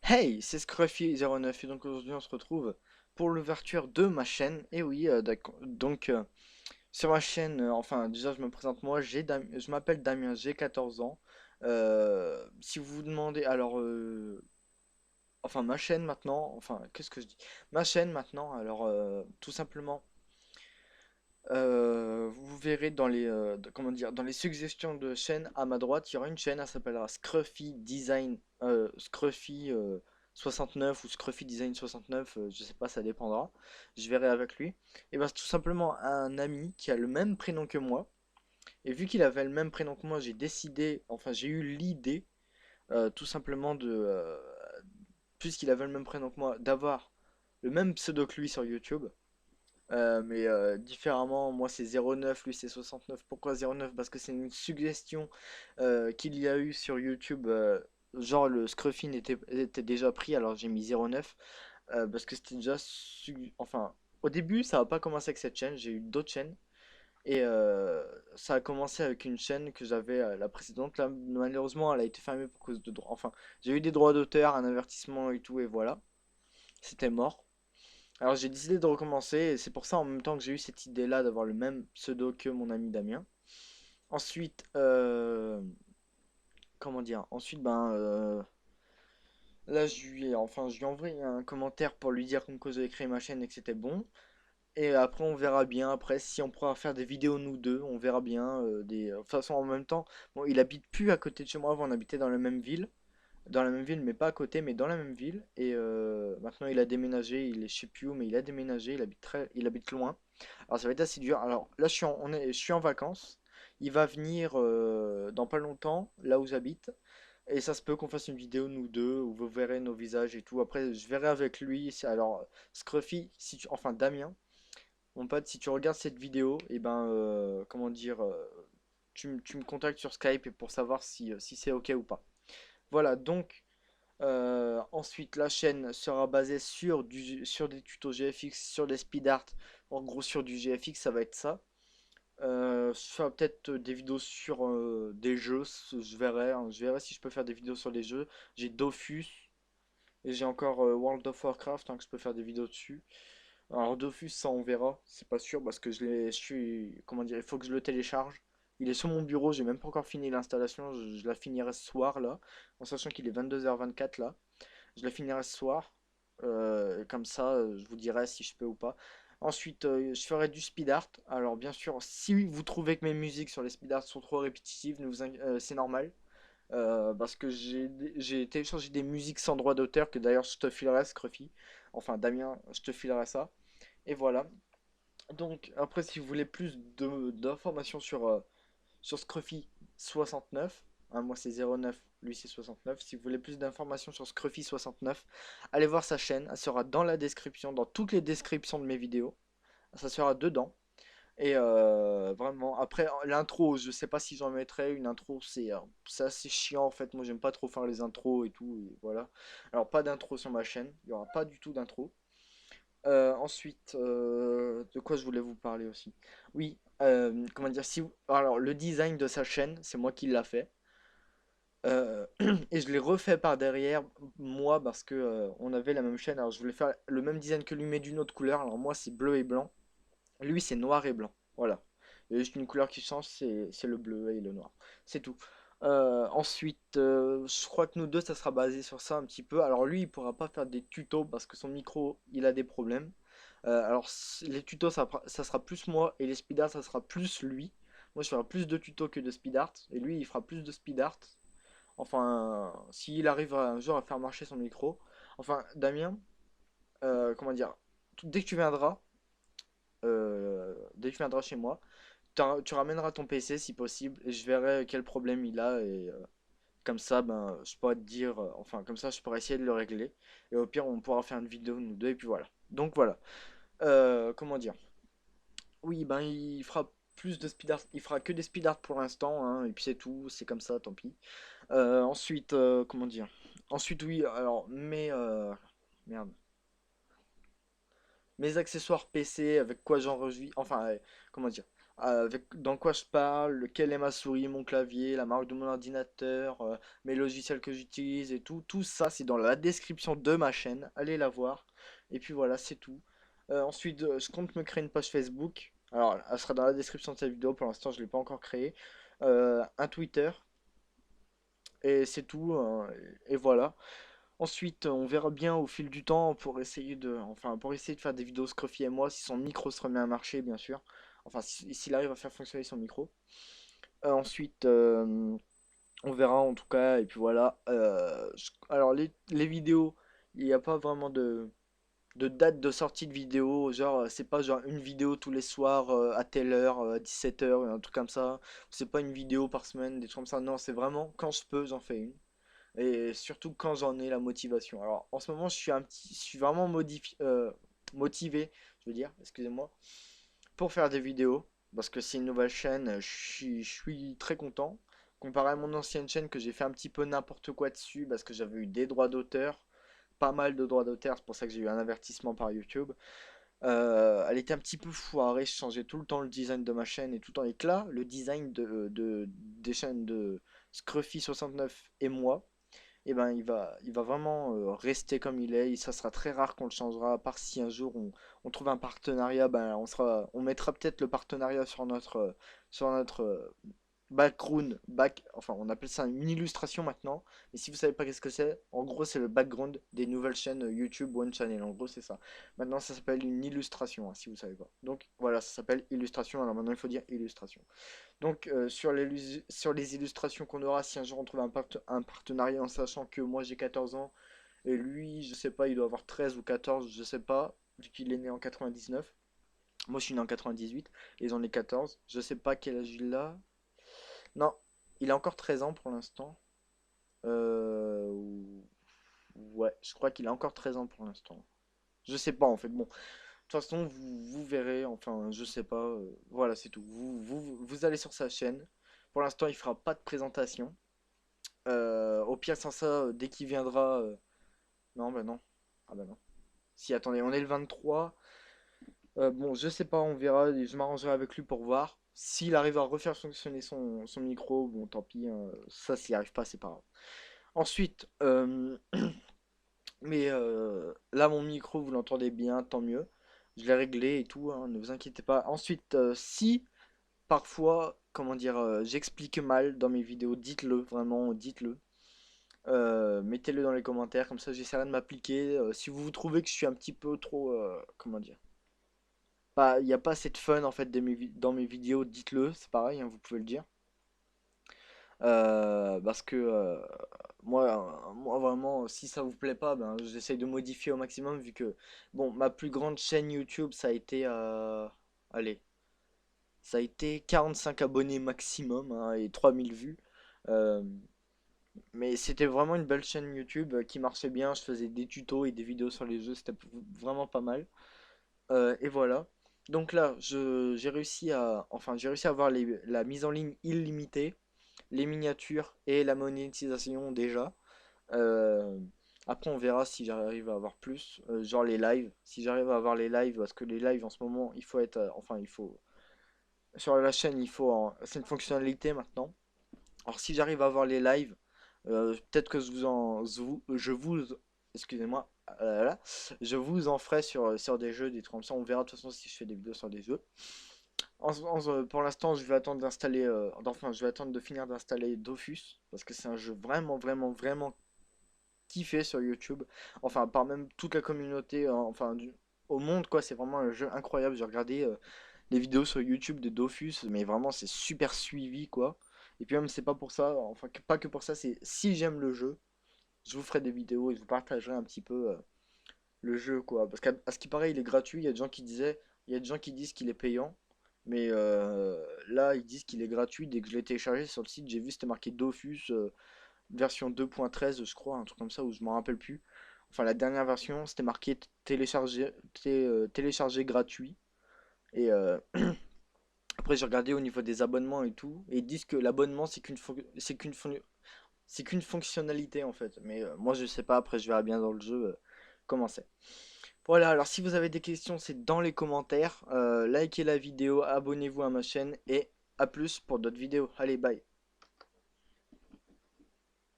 Hey, c'est Scruffy09 et donc aujourd'hui on se retrouve pour l'ouverture de ma chaîne. Et oui, donc sur ma chaîne, enfin déjà je me présente moi, je m'appelle Damien, j'ai 14 ans. Si vous vous demandez, enfin ma chaîne maintenant, enfin qu'est-ce que je dis? Ma chaîne maintenant, tout simplement, vous verrez dans comment dire, dans les suggestions de chaînes à ma droite, il y aura une chaîne, elle s'appellera Scruffy Design, Scruffy 69 ou Scruffy Design 69, je sais pas, ça dépendra. Je verrai avec lui. Et ben c'est tout simplement un ami qui a le même prénom que moi. Et vu qu'il avait le même prénom que moi, j'ai décidé, enfin j'ai eu l'idée, tout simplement puisqu'il avait le même prénom que moi, d'avoir le même pseudo que lui sur YouTube. Mais différemment, moi c'est 09, lui c'est 69. Pourquoi 09? Parce que c'est une suggestion qu'il y a eu sur YouTube. Genre le Scruffin était déjà pris, alors j'ai mis 09. Parce que c'était déjà. Enfin, au début, ça n'a pas commencé avec cette chaîne, j'ai eu d'autres chaînes. Et ça a commencé avec une chaîne que j'avais, la précédente. Là, malheureusement, elle a été fermée pour cause de droit. Enfin, j'ai eu des droits d'auteur, un avertissement et tout, et voilà. C'était mort. Alors j'ai décidé de recommencer et c'est pour ça en même temps que j'ai eu cette idée-là d'avoir le même pseudo que mon ami Damien. Ensuite, comment dire? Ensuite, là je lui ai envoyé un commentaire pour lui dire comme que j'avais créé ma chaîne et que c'était bon. Et après on verra bien après si on pourra faire des vidéos nous deux, on verra bien. De toute façon en même temps, bon il habite plus à côté de chez moi, avant on habitait dans la même ville, mais pas à côté, mais dans la même ville. Et maintenant, il a déménagé, il est je sais plus où, mais il a déménagé, il habite loin. Alors, ça va être assez dur. Alors là, je suis en vacances. Il va venir dans pas longtemps, là où j'habite. Et ça se peut qu'on fasse une vidéo, nous deux, où vous verrez nos visages et tout. Après, je verrai avec lui. Alors, Scruffy, enfin Damien, mon pote, si tu regardes cette vidéo, et comment dire, tu me contactes sur Skype pour savoir si c'est ok ou pas. Voilà, donc ensuite, la chaîne sera basée sur des tutos GFX, sur des speed art. En gros, sur du GFX, ça va être ça. Je ferai peut-être des vidéos sur des jeux, je verrai, hein, je verrai si je peux faire des vidéos sur les jeux. J'ai Dofus et j'ai encore World of Warcraft, hein, que je peux faire des vidéos dessus. Alors Dofus, ça on verra, c'est pas sûr parce que comment dire, il faut que je le télécharge. Il est sur mon bureau, j'ai même pas encore fini l'installation, je la finirai ce soir là, en sachant qu'il est 22h24 là. Je la finirai ce soir. Comme ça, je vous dirai si je peux ou pas. Ensuite, je ferai du speed art. Alors, bien sûr, si vous trouvez que mes musiques sur les speed art sont trop répétitives, c'est normal. Parce que j'ai téléchargé des musiques sans droit d'auteur que d'ailleurs je te filerai, Scruffy. Enfin, Damien, je te filerai ça. Et voilà. Donc, après, si vous voulez plus d'informations sur Scruffy 69. Hein, moi c'est 09, lui c'est 69. Si vous voulez plus d'informations sur Scruffy 69, allez voir sa chaîne. Elle sera dans la description, dans toutes les descriptions de mes vidéos. Ça sera dedans. Et vraiment, après l'intro, je sais pas si j'en mettrai une intro, c'est assez chiant en fait. Moi j'aime pas trop faire les intros et tout. Et voilà. Alors pas d'intro sur ma chaîne, il y aura pas du tout d'intro. Ensuite, de quoi je voulais vous parler aussi? Oui, comment dire, alors le design de sa chaîne, c'est moi qui l'a fait. Et je l'ai refait par derrière, moi, parce que on avait la même chaîne. Alors je voulais faire le même design que lui, mais d'une autre couleur. Alors moi, c'est bleu et blanc. Lui, c'est noir et blanc. Voilà. Il y a juste une couleur qui change, c'est le bleu et le noir. C'est tout. Ensuite, je crois que nous deux, ça sera basé sur ça un petit peu. Alors lui, il pourra pas faire des tutos parce que son micro, il a des problèmes. Les tutos, ça sera plus moi et les speed art, ça sera plus lui. Moi, je ferai plus de tutos que de speed art et lui, il fera plus de speed art. Enfin, s'il arrive un jour à faire marcher son micro. Enfin, Damien, comment dire, dès que tu viendras chez moi, tu ramèneras ton PC si possible et je verrai quel problème il a et comme ça, ben, je pourrais te dire, enfin, comme ça, je pourrais essayer de le régler et au pire, on pourra faire une vidéo nous deux et puis voilà. Donc voilà. Comment dire? Oui, ben, il fera plus de speed art, il fera que des speed art pour l'instant, hein, et puis c'est tout, c'est comme ça, tant pis. Ensuite, comment dire? Ensuite, oui, alors, merde. Mes accessoires PC, avec quoi j'enregistre, enfin, comment dire? avec dans quoi je parle, quelle est ma souris, mon clavier, la marque de mon ordinateur, mes logiciels que j'utilise et tout. Tout ça, c'est dans la description de ma chaîne. Allez la voir. Et puis voilà, c'est tout. Ensuite, je compte me créer une page Facebook. Alors, elle sera dans la description de cette vidéo. Pour l'instant, je ne l'ai pas encore créée. Un Twitter. Et c'est tout. Et voilà. Ensuite, on verra bien au fil du temps pour essayer pour essayer de faire des vidéos Scruffy et moi si son micro se remet à marcher, bien sûr. Enfin, s'il arrive à faire fonctionner son micro. Ensuite, on verra en tout cas. Et puis voilà. Alors, les vidéos, il n'y a pas vraiment de date de sortie de vidéo. Genre, c'est pas genre une vidéo tous les soirs à telle heure, 17h, un truc comme ça. C'est pas une vidéo par semaine, des trucs comme ça. Non, c'est vraiment quand je peux, j'en fais une. Et surtout quand j'en ai la motivation. Alors en ce moment, je suis vraiment motivé, je veux dire, excusez-moi, pour faire des vidéos. Parce que c'est une nouvelle chaîne, je suis très content. Comparé à mon ancienne chaîne que j'ai fait un petit peu n'importe quoi dessus parce que j'avais eu des droits d'auteur, pas mal de droits d'auteur, c'est pour ça que j'ai eu un avertissement par YouTube. Elle était un petit peu foirée, je changeais tout le temps le design de ma chaîne et tout le temps. Et que là, le design des chaînes de Scruffy69 et moi, eh ben, il va vraiment rester comme il est. Et ça sera très rare qu'on le changera, à part si un jour on trouve un partenariat, ben, on mettra peut-être le partenariat sur notre enfin, on appelle ça une illustration maintenant. Mais si vous savez pas qu'est-ce que c'est, en gros, c'est le background des nouvelles chaînes YouTube One Channel. En gros, c'est ça. Maintenant, ça s'appelle une illustration, hein, si vous savez pas. Donc voilà, ça s'appelle illustration. Alors maintenant, il faut dire illustration. Donc sur les illustrations qu'on aura, si un jour on trouve un partenariat en sachant que moi j'ai 14 ans et lui, je sais pas, il doit avoir 13 ou 14, je sais pas, vu qu'il est né en 99. Moi je suis né en 98 et j'en ai 14. Je sais pas quel âge il a. Non, il a encore 13 ans pour l'instant. Euh, Ouais, je crois qu'il a encore 13 ans pour l'instant. Je sais pas en fait. Bon, de toute façon, vous verrez, enfin, je sais pas. Voilà, c'est tout. Vous allez sur sa chaîne. Pour l'instant, il fera pas de présentation. Au pire, sans ça, dès qu'il viendra. Non, bah non. Ah bah non. Si, attendez, on est le 23. Bon, je sais pas, on verra. Et je m'arrangerai avec lui pour voir. S'il arrive à refaire fonctionner son micro, bon, tant pis, hein. Ça, s'il arrive pas, c'est pas grave. Ensuite, mais là, mon micro, vous l'entendez bien, tant mieux. Je l'ai réglé et tout, hein, ne vous inquiétez pas. Ensuite, si parfois, comment dire, j'explique mal dans mes vidéos, dites-le, vraiment, dites-le. Mettez-le dans les commentaires, comme ça j'essaierai de m'appliquer. Si vous trouvez que je suis un petit peu trop, comment dire, pas, il n'y a pas assez de fun en fait dans mes vidéos, dites-le, c'est pareil, hein, vous pouvez le dire. Parce que moi vraiment, si ça vous plaît pas, ben j'essaye de modifier au maximum vu que bon, ma plus grande chaîne YouTube, ça a été, allez, ça a été 45 abonnés maximum, hein, et 3000 vues. Euh, mais c'était vraiment une belle chaîne YouTube qui marchait bien. Je faisais des tutos et des vidéos sur les jeux, c'était vraiment pas mal. Et voilà. Donc là, j'ai réussi à avoir la mise en ligne illimitée, les miniatures et la monétisation déjà. Euh, Après, on verra si j'arrive à avoir plus, genre les lives. Si j'arrive à avoir les lives, parce que les lives en ce moment, il faut être, enfin, il faut sur la chaîne, c'est une fonctionnalité maintenant. Alors si j'arrive à avoir les lives, peut-être que je vous, excusez-moi, là, je vous en ferai sur des jeux, des trucs comme ça. On verra de toute façon si je fais des vidéos sur des jeux. Pour l'instant, je vais attendre je vais attendre de finir d'installer Dofus parce que c'est un jeu vraiment, vraiment, vraiment kiffé sur YouTube. Enfin, par même toute la communauté, au monde quoi. C'est vraiment un jeu incroyable. J'ai regardé les vidéos sur YouTube de Dofus, mais vraiment c'est super suivi quoi. Et puis même c'est pas pour ça, enfin pas que pour ça, c'est si j'aime le jeu, je vous ferai des vidéos et je vous partagerai un petit peu le jeu quoi. Parce qu'à à ce qui paraît il est gratuit, il y a des gens qui disaient, il y a des gens qui disent qu'il est payant, mais là ils disent qu'il est gratuit. Dès que je l'ai téléchargé sur le site, j'ai vu c'était marqué Dofus version 2.13 je crois, un truc comme ça où je m'en rappelle plus. Enfin la dernière version c'était marqué télécharger gratuit. Et après, j'ai regardé au niveau des abonnements et tout, et ils disent que l'abonnement c'est qu'une fonctionnalité en fait. Mais moi je sais pas, après je verrai bien dans le jeu comment c'est. Voilà, alors si vous avez des questions, c'est dans les commentaires. Likez la vidéo, abonnez-vous à ma chaîne et à plus pour d'autres vidéos. Allez, bye.